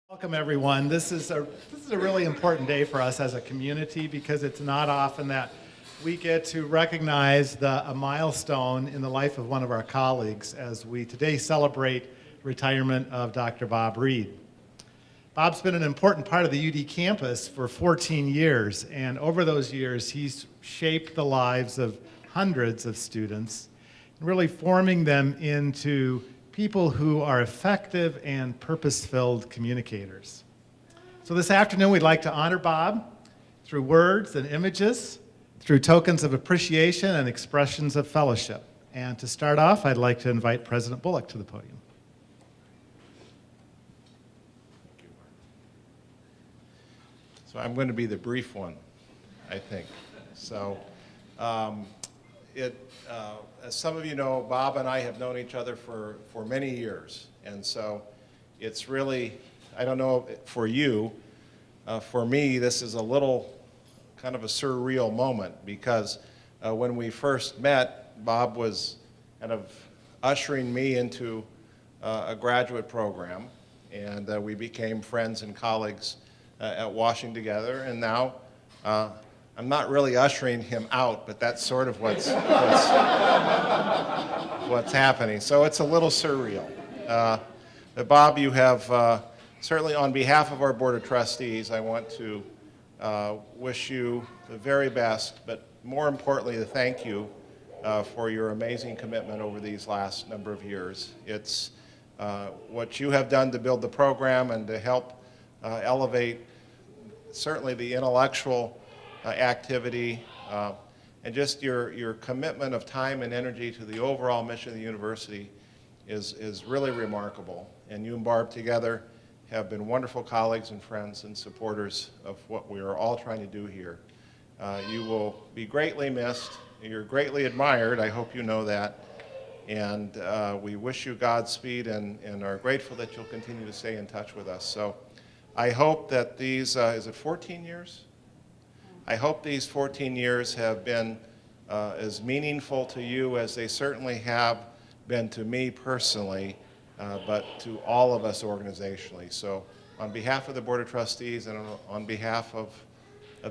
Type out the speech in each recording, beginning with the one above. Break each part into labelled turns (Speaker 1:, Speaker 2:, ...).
Speaker 1: Welcome, everyone. This is a really important day for us as a community because it's not often that we get to recognize a milestone in the life of one of our colleagues as we today celebrate retirement of Dr. Bob Reid. Bob's been an important part of the UD campus for 14 years, and over those years, he's shaped the lives of hundreds of students, really forming them into people who are effective and purpose-filled communicators. So this afternoon, we'd like to honor Bob through words and images, through tokens of appreciation and expressions of fellowship. And to start off, I'd like to invite President Bullock to the podium.
Speaker 2: So I'm going to be the brief one, I think. So as some of you know, Bob and I have known each other for many years. And so it's really, I don't know for you, for me, this is a little kind of a surreal moment because when we first met, Bob was kind of ushering me into a graduate program. And we became friends and colleagues at Washington together. And now I'm not really ushering him out, but that's sort of what's happening. So it's a little surreal. But Bob, you have, certainly on behalf of our Board of Trustees, I want to wish you the very best, but more importantly, to thank you for your amazing commitment over these last number of years. It's what you have done to build the program and to help elevate certainly the intellectual activity, and just your commitment of time and energy to the overall mission of the university is really remarkable. And you and Barb together have been wonderful colleagues and friends and supporters of what we are all trying to do here. You will be greatly missed. You're greatly admired. I hope you know that. And we wish you Godspeed and are grateful that you'll continue to stay in touch with us. So I hope that these, is it 14 years? I hope these 14 years have been as meaningful to you as they certainly have been to me personally, but to all of us organizationally. So on behalf of the Board of Trustees and on behalf of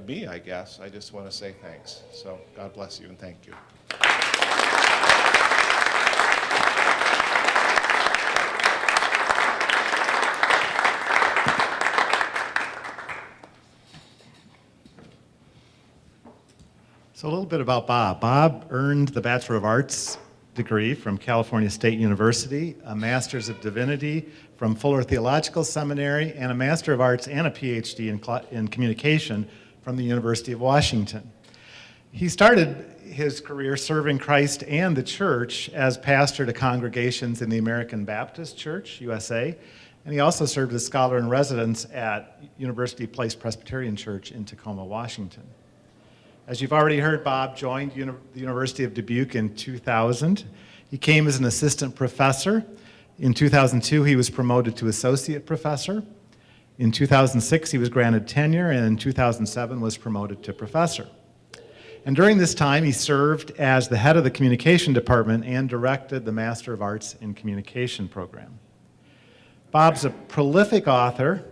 Speaker 2: me, I guess, I just want to say thanks. So God bless you and thank you.
Speaker 1: So a little bit about Bob. Bob earned the Bachelor of Arts degree from California State University, a Master's of Divinity from Fuller Theological Seminary, and a Master of Arts and a PhD in Communication from the University of Washington. He started his career serving Christ and the church as pastor to congregations in the American Baptist Church, USA, and he also served as scholar in residence at University Place Presbyterian Church in Tacoma, Washington. As you've already heard, Bob joined the University of Dubuque in 2000. He came as an assistant professor. In 2002, he was promoted to associate professor. In 2006, he was granted tenure, and in 2007 was promoted to professor. And during this time, he served as the head of the communication department and directed the Master of Arts in Communication program. Bob's a prolific author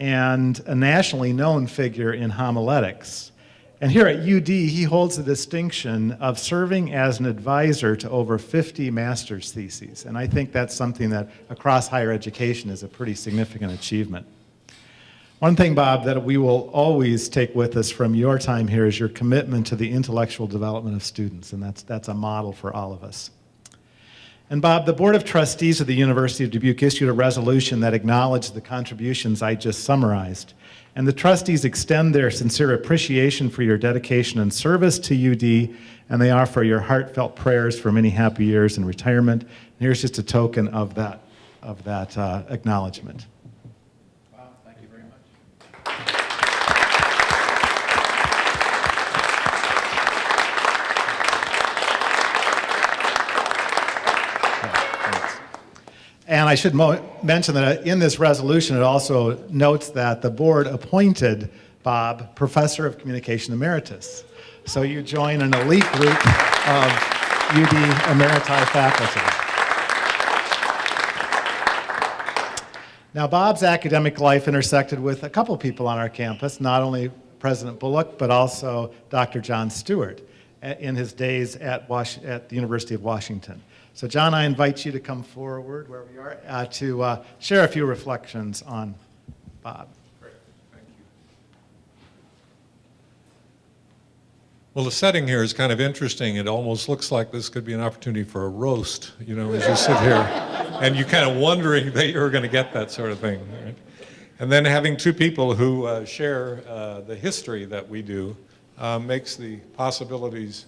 Speaker 1: and a nationally known figure in homiletics. And here at UD, he holds the distinction of serving as an advisor to over 50 master's theses. And I think that's something that across higher education is a pretty significant achievement. One thing, Bob, that we will always take with us from your time here is your commitment to the intellectual development of students, and that's a model for all of us. And Bob, the Board of Trustees of the University of Dubuque issued a resolution that acknowledged the contributions I just summarized. And the trustees extend their sincere appreciation for your dedication and service to UD, and they offer your heartfelt prayers for many happy years in retirement. And here's just a token of that acknowledgement.
Speaker 2: Wow, thank you very much.
Speaker 1: And I should mention that in this resolution, it also notes that the board appointed Bob Professor of Communication Emeritus. So you join an elite group of UD Emeriti faculty. Now, Bob's academic life intersected with a couple people on our campus, not only President Bullock, but also Dr. John Stewart in his days at the University of Washington. So, John, I invite you to come forward where we are to share a few reflections on Bob.
Speaker 3: Great, thank you. Well, the setting here is kind of interesting. It almost looks like this could be an opportunity for a roast, you know, as you sit here, and you're kind of wondering that you're going to get that sort of thing. Right? And then having two people who share the history that we do makes the possibilities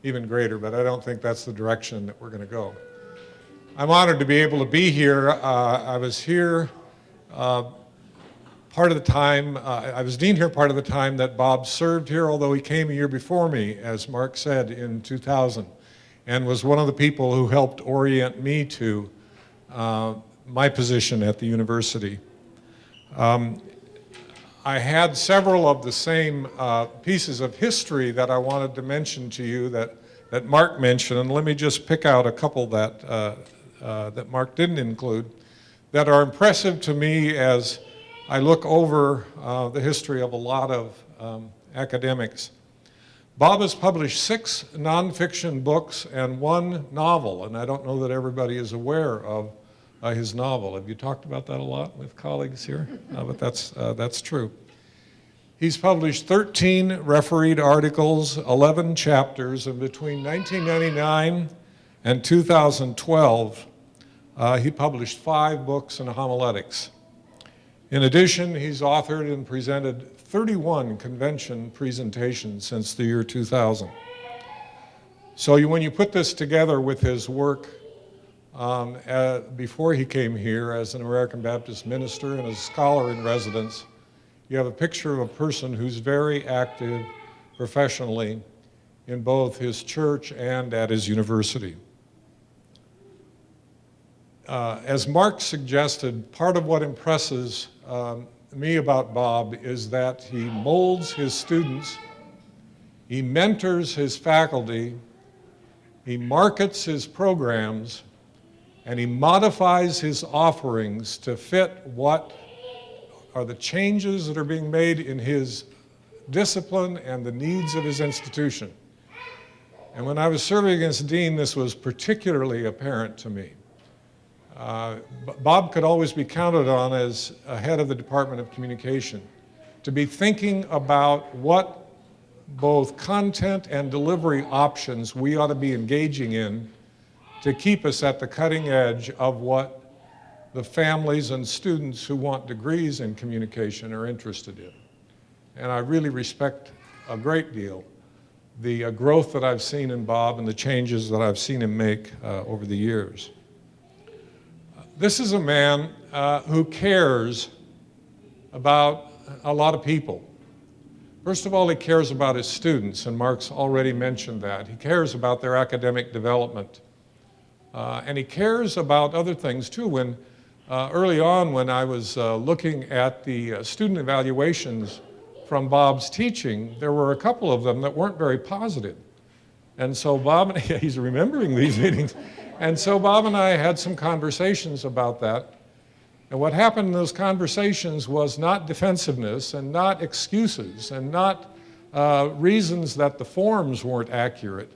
Speaker 3: even greater, but I don't think that's the direction that we're going to go. I'm honored to be able to be here. I was here part of the time, I was dean here part of the time that Bob served here, although he came a year before me, as Mark said, in 2000, and was one of the people who helped orient me to my position at the university. I had several of the same pieces of history that I wanted to mention to you that Mark mentioned, and let me just pick out a couple that Mark didn't include, that are impressive to me as I look over the history of a lot of academics. Bob has published 6 nonfiction books and 1 novel, and I don't know that everybody is aware of his novel. Have you talked about that a lot with colleagues here? But that's true. He's published 13 refereed articles, 11 chapters, and between 1999 and 2012, he published 5 books and homiletics. In addition, he's authored and presented 31 convention presentations since the year 2000. So when you put this together with his work before he came here as an American Baptist minister and as a scholar in residence, you have a picture of a person who's very active professionally in both his church and at his university. As Mark suggested, part of what impresses me about Bob is that he molds his students, he mentors his faculty, he markets his programs, and he modifies his offerings to fit what are the changes that are being made in his discipline and the needs of his institution. And when I was serving as dean, this was particularly apparent to me. Bob could always be counted on as a head of the Department of Communication to be thinking about what both content and delivery options we ought to be engaging in to keep us at the cutting edge of what the families and students who want degrees in communication are interested in. And I really respect a great deal the growth that I've seen in Bob and the changes that I've seen him make over the years. This is a man who cares about a lot of people. First of all, he cares about his students, and Mark's already mentioned that. He cares about their academic development. And he cares about other things too. When early on, when I was looking at the student evaluations from Bob's teaching, there were a couple of them that weren't very positive. And so Bob, he's remembering these meetings. And so Bob and I had some conversations about that. And what happened in those conversations was not defensiveness and not excuses and not reasons that the forms weren't accurate,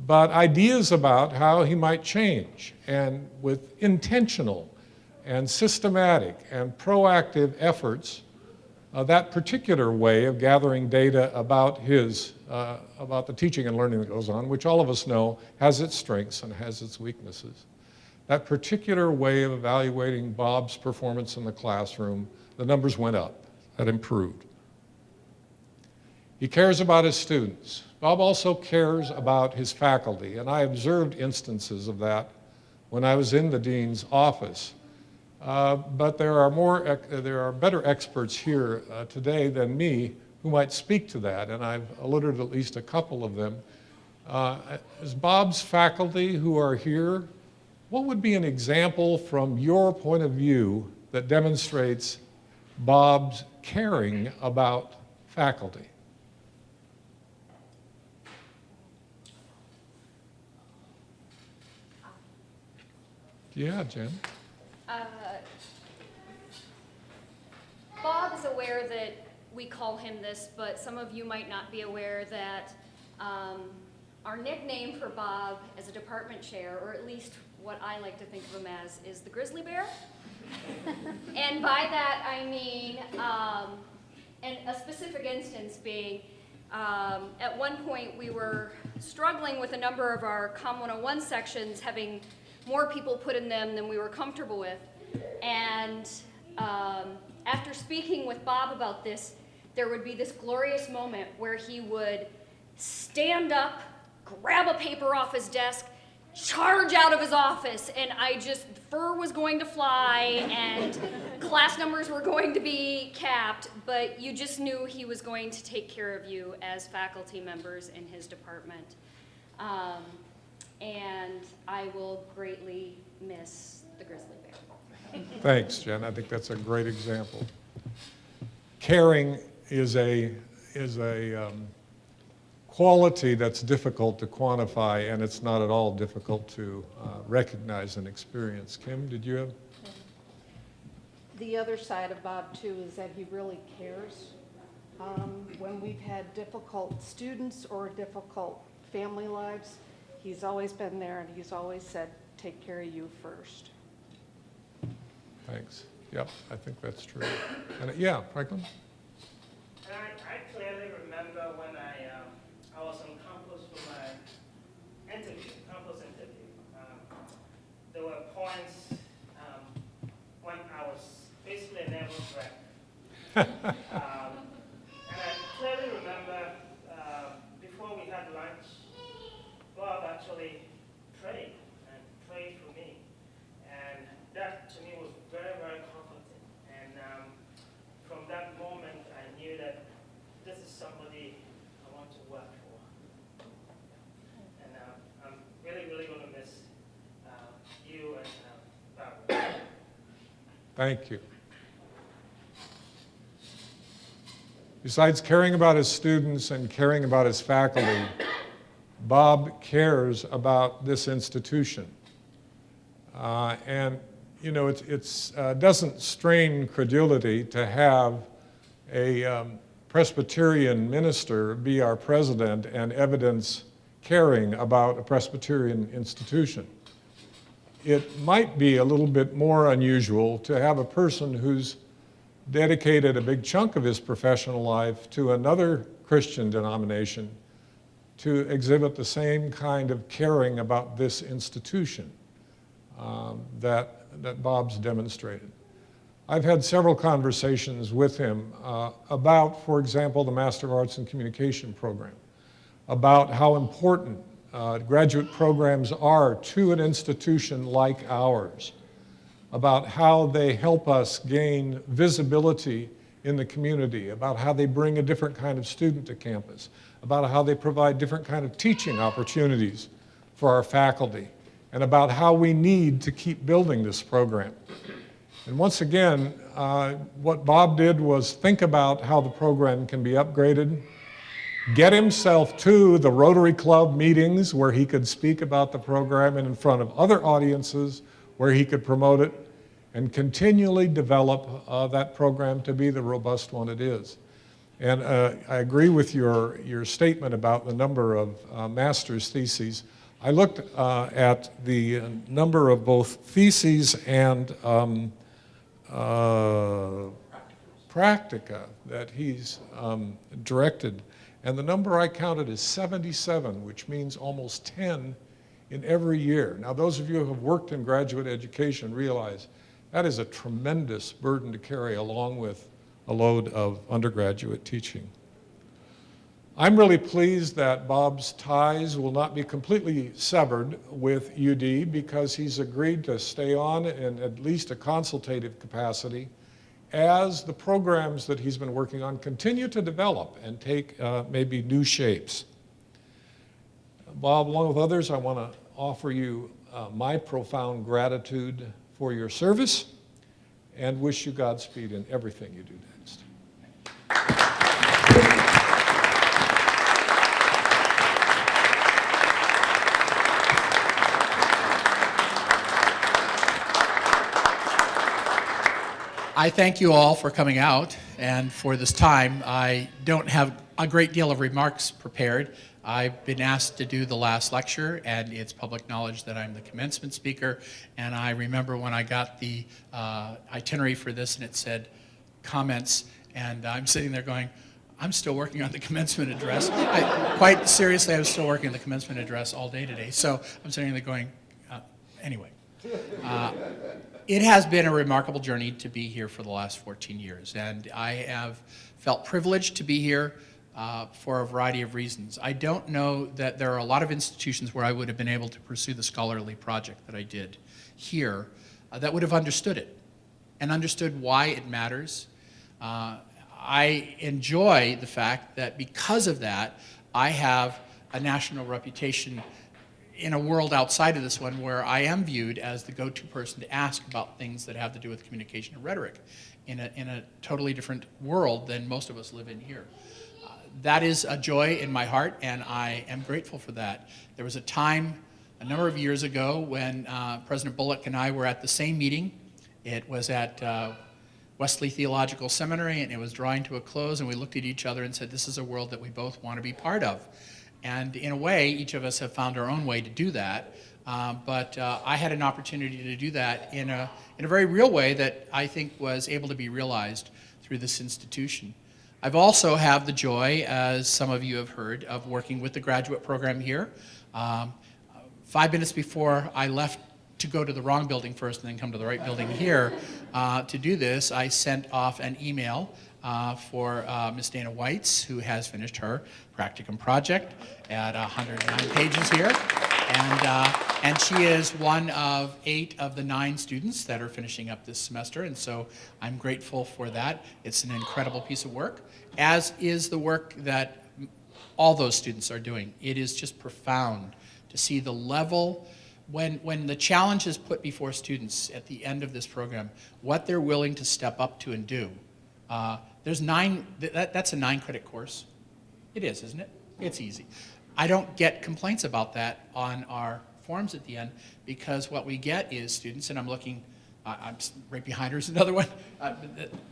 Speaker 3: but ideas about how he might change, and with intentional and systematic and proactive efforts, that particular way of gathering data about about the teaching and learning that goes on, which all of us know has its strengths and has its weaknesses. That particular way of evaluating Bob's performance in the classroom, the numbers went up, that improved. He cares about his students. Bob also cares about his faculty, and I observed instances of that when I was in the dean's office. But there are better experts here today than me who might speak to that, and I've alluded at least a couple of them. As Bob's faculty who are here, what would be an example from your point of view that demonstrates Bob's caring about faculty? Yeah, Jen.
Speaker 4: aware that we call him this, but some of you might not be aware that our nickname for Bob as a department chair, or at least what I like to think of him as, is the grizzly bear. And by that I mean, and a specific instance being, at one point we were struggling with a number of our Com 101 sections, having more people put in them than we were comfortable with. And after speaking with Bob about this, there would be this glorious moment where he would stand up, grab a paper off his desk, charge out of his office, and fur was going to fly and class numbers were going to be capped, but you just knew he was going to take care of you as faculty members in his department. And I will greatly miss the grizzly bear.
Speaker 3: Thanks, Jen. I think that's a great example. Caring is a quality that's difficult to quantify, and it's not at all difficult to recognize and experience. Kim, did you have?
Speaker 5: The other side of Bob, too, is that he really cares. When we've had difficult students or difficult family lives, he's always been there, and he's always said, take care of you first.
Speaker 3: Thanks. Yep, I think that's true. And yeah, Franklin?
Speaker 6: And I clearly remember when I was on campus for my campus interview. There were points when I was basically a nervous wreck. And I clearly remember before we had lunch, Bob actually prayed for me. And that to me was very, very comforting. And from that moment, I knew that this is somebody I want to work for. And I'm really, really going to miss you and Barbara.
Speaker 3: Thank you. Besides caring about his students and caring about his faculty, Bob cares about this institution. And you know, it doesn't strain credulity to have a Presbyterian minister be our president and evidence caring about a Presbyterian institution. It might be a little bit more unusual to have a person who's dedicated a big chunk of his professional life to another Christian denomination to exhibit the same kind of caring about this institution that Bob's demonstrated. I've had several conversations with him about, for example, the Master of Arts in Communication program, about how important graduate programs are to an institution like ours, about how they help us gain visibility in the community, about how they bring a different kind of student to campus, about how they provide different kind of teaching opportunities for our faculty, and about how we need to keep building this program. And once again, what Bob did was think about how the program can be upgraded, get himself to the Rotary Club meetings where he could speak about the program and in front of other audiences where he could promote it, and continually develop that program to be the robust one it is. And I agree with your statement about the number of master's theses. I looked at the number of both theses and practica that he's directed, and the number I counted is 77, which means almost 10 in every year. Now, those of you who have worked in graduate education realize that is a tremendous burden to carry along with a load of undergraduate teaching. I'm really pleased that Bob's ties will not be completely severed with UD because he's agreed to stay on in at least a consultative capacity as the programs that he's been working on continue to develop and take maybe new shapes. Bob, along with others, I want to offer you my profound gratitude for your service and wish you Godspeed in everything you do next.
Speaker 7: I thank you all for coming out and for this time. I don't have a great deal of remarks prepared. I've been asked to do the last lecture, and it's public knowledge that I'm the commencement speaker. And I remember when I got the itinerary for this and it said comments, and I'm sitting there going, I'm still working on the commencement address. Quite seriously, I was still working on the commencement address all day today. So I'm sitting there going, anyway. It has been a remarkable journey to be here for the last 14 years, and I have felt privileged to be here for a variety of reasons. I don't know that there are a lot of institutions where I would have been able to pursue the scholarly project that I did here that would have understood it and understood why it matters. I enjoy the fact that because of that, I have a national reputation in a world outside of this one where I am viewed as the go-to person to ask about things that have to do with communication and rhetoric in a totally different world than most of us live in here. That is a joy in my heart, and I am grateful for that. There was a time a number of years ago when President Bullock and I were at the same meeting. It was at Wesley Theological Seminary, and it was drawing to a close, and we looked at each other and said, this is a world that we both want to be part of. And in a way, each of us have found our own way to do that. But I had an opportunity to do that in a very real way that I think was able to be realized through this institution. I've also have the joy, as some of you have heard, of working with the graduate program here. 5 minutes before I left to go to the wrong building first and then come to the right building here to do this, I sent off an email for Ms. Dana Whites, who has finished her practicum project at 109 pages here. And she is one of 8 of the 9 students that are finishing up this semester, and so I'm grateful for that. It's an incredible piece of work, as is the work that all those students are doing. It is just profound to see the level, when the challenge is put before students at the end of this program, what they're willing to step up to and do. There's 9, that's a 9-credit course. It is, isn't it? It's easy. I don't get complaints about that on our forms at the end, because what we get is students, and I'm looking, I'm right behind her is another one,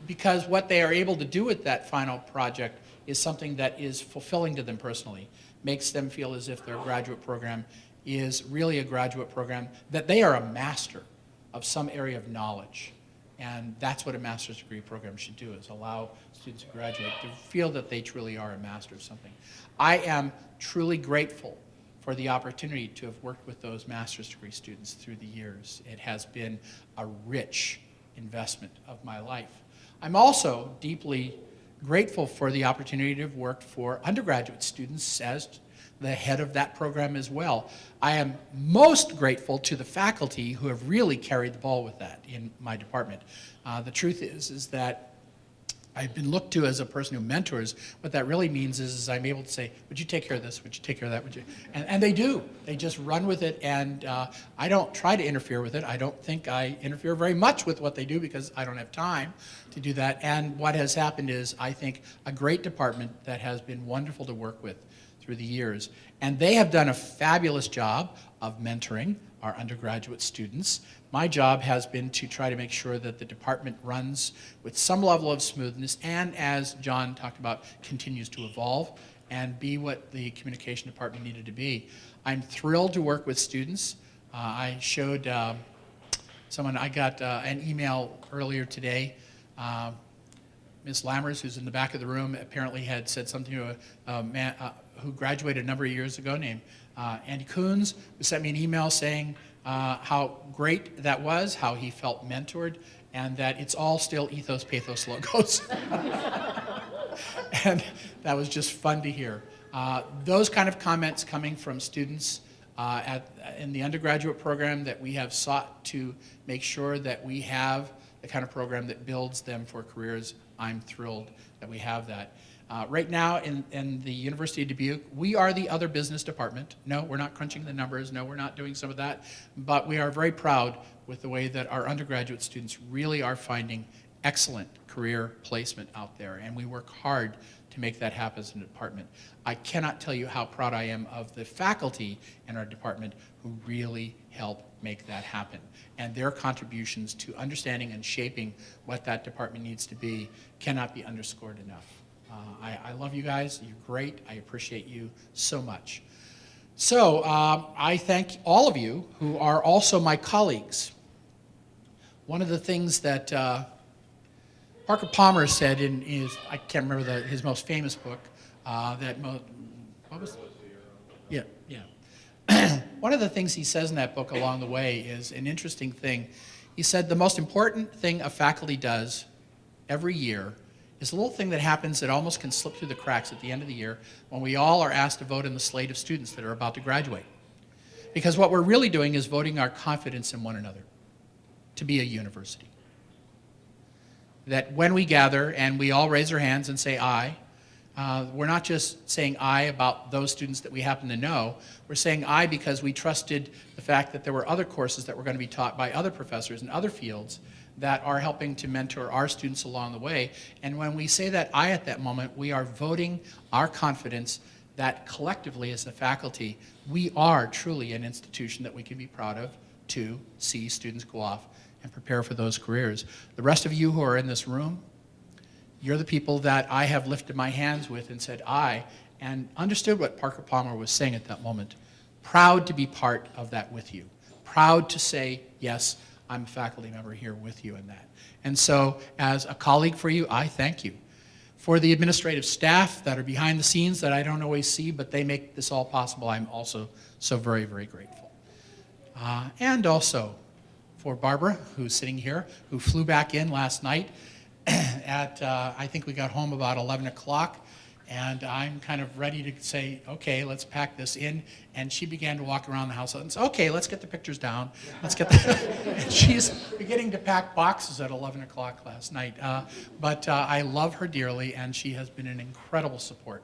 Speaker 7: because what they are able to do with that final project is something that is fulfilling to them personally, makes them feel as if their graduate program is really a graduate program, that they are a master of some area of knowledge. And that's what a master's degree program should do, is allow students who graduate to feel that they truly are a master of something. I am truly grateful for the opportunity to have worked with those master's degree students through the years. It has been a rich investment of my life. I'm also deeply grateful for the opportunity to have worked for undergraduate students as the head of that program as well. I am most grateful to the faculty who have really carried the ball with that in my department. The truth is that I've been looked to as a person who mentors. What that really means is I'm able to say, would you take care of this? Would you take care of that? Would you? And they do. They just run with it, and I don't try to interfere with it. I don't think I interfere very much with what they do because I don't have time to do that. And what has happened is, I think, a great department that has been wonderful to work with through the years. And they have done a fabulous job of mentoring our undergraduate students. My job has been to try to make sure that the department runs with some level of smoothness and, as John talked about, continues to evolve and be what the communication department needed to be. I'm thrilled to work with students. I showed someone, I got an email earlier today. Ms. Lammers, who's in the back of the room, apparently had said something to a man who graduated a number of years ago named Andy Coons, who sent me an email saying how great that was, how he felt mentored, and that it's all still ethos, pathos logos. And that was just fun to hear. Those kind of comments coming from students in the undergraduate program, that we have sought to make sure that we have the kind of program that builds them for careers. I'm thrilled that we have that. Right now in the University of Dubuque, we are the other business department. No, we're not crunching the numbers. No, we're not doing some of that. But we are very proud with the way that our undergraduate students really are finding excellent career placement out there, and we work hard to make that happen as a department. I cannot tell you how proud I am of the faculty in our department who really help make that happen. And their contributions to understanding and shaping what that department needs to be cannot be underscored enough. I love you guys. You're great. I appreciate you so much. So I thank all of you who are also my colleagues. One of the things that Parker Palmer said in his, I can't remember his most famous book, what was it? Yeah. One of the things he says in that book along the way is an interesting thing. He said the most important thing a faculty does every year is a little thing that happens that almost can slip through the cracks at the end of the year when we all are asked to vote in the slate of students that are about to graduate. Because what we're really doing is voting our confidence in one another to be a university. That when we gather and we all raise our hands and say aye, we're not just saying aye about those students that we happen to know. We're saying aye because we trusted the fact that there were other courses that were going to be taught by other professors in other fields that are helping to mentor our students along the way. And when we say that aye at that moment, we are voting our confidence that collectively as a faculty, we are truly an institution that we can be proud of to see students go off and prepare for those careers. The rest of you who are in this room, you're the people that I have lifted my hands with and said aye, and understood what Parker Palmer was saying at that moment. Proud to be part of that with you. Proud to say, yes, I'm a faculty member here with you in that. And so, as a colleague for you, I thank you. For the administrative staff that are behind the scenes that I don't always see, but they make this all possible, I'm also so very, very grateful. And also for Barbara, who's sitting here, who flew back in last night at, I think we got home about 11 o'clock, and I'm kind of ready to say, okay, let's pack this in. And she began to walk around the house and say, okay, let's get the pictures down. Let's get the, and she's beginning to pack boxes at 11 o'clock last night. But I love her dearly, and she has been an incredible support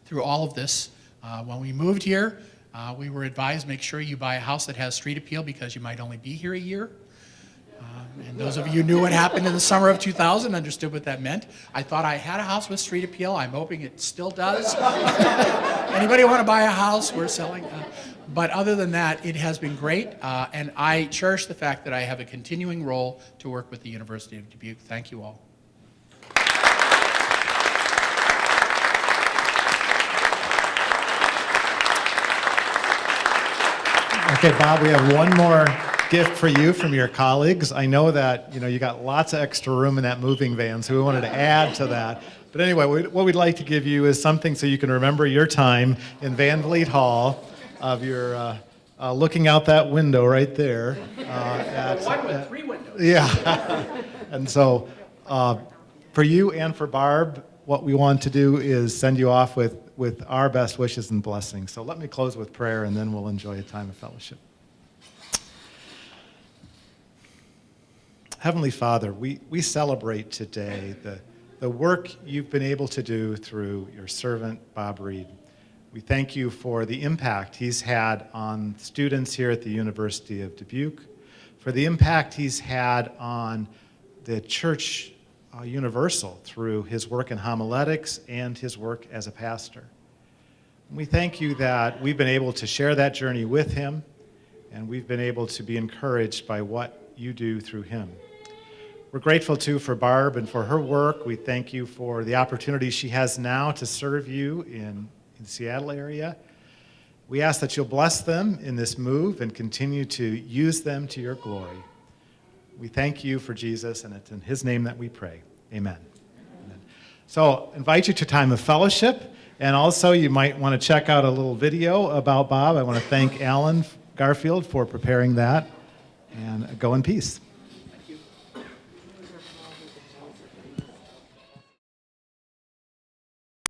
Speaker 7: through all of this. When we moved here, we were advised, make sure you buy a house that has street appeal because you might only be here a year. And those of you who knew what happened in the summer of 2000 understood what that meant. I thought I had a house with street appeal. I'm hoping it still does. Anybody want to buy a house? We're selling. But other than that, it has been great. And I cherish the fact that I have a continuing role to work with the University of Dubuque. Thank you all.
Speaker 1: Okay, Bob, we have one more gift for you from your colleagues. I know that you got lots of extra room in that moving van, so we wanted to add to that. But anyway, what we'd like to give you is something so you can remember your time in Van Vliet Hall of your looking out that window right there.
Speaker 7: One with 3 windows.
Speaker 1: Yeah. And so for you and for Barb, what we want to do is send you off with our best wishes and blessings. So let me close with prayer, and then we'll enjoy a time of fellowship. Heavenly Father, we celebrate today the work you've been able to do through your servant, Bob Reid. We thank you for the impact he's had on students here at the University of Dubuque, for the impact he's had on the church universal through his work in homiletics and his work as a pastor. And we thank you that we've been able to share that journey with him, and we've been able to be encouraged by what you do through him. We're grateful, too, for Barb and for her work. We thank you for the opportunity she has now to serve you in the Seattle area. We ask that you'll bless them in this move and continue to use them to your glory. We thank you for Jesus, and it's in his name that we pray. Amen. Amen. So invite you to a time of fellowship, and also you might want to check out a little video about Bob. I want to thank Alan Garfield for preparing that, and go in peace.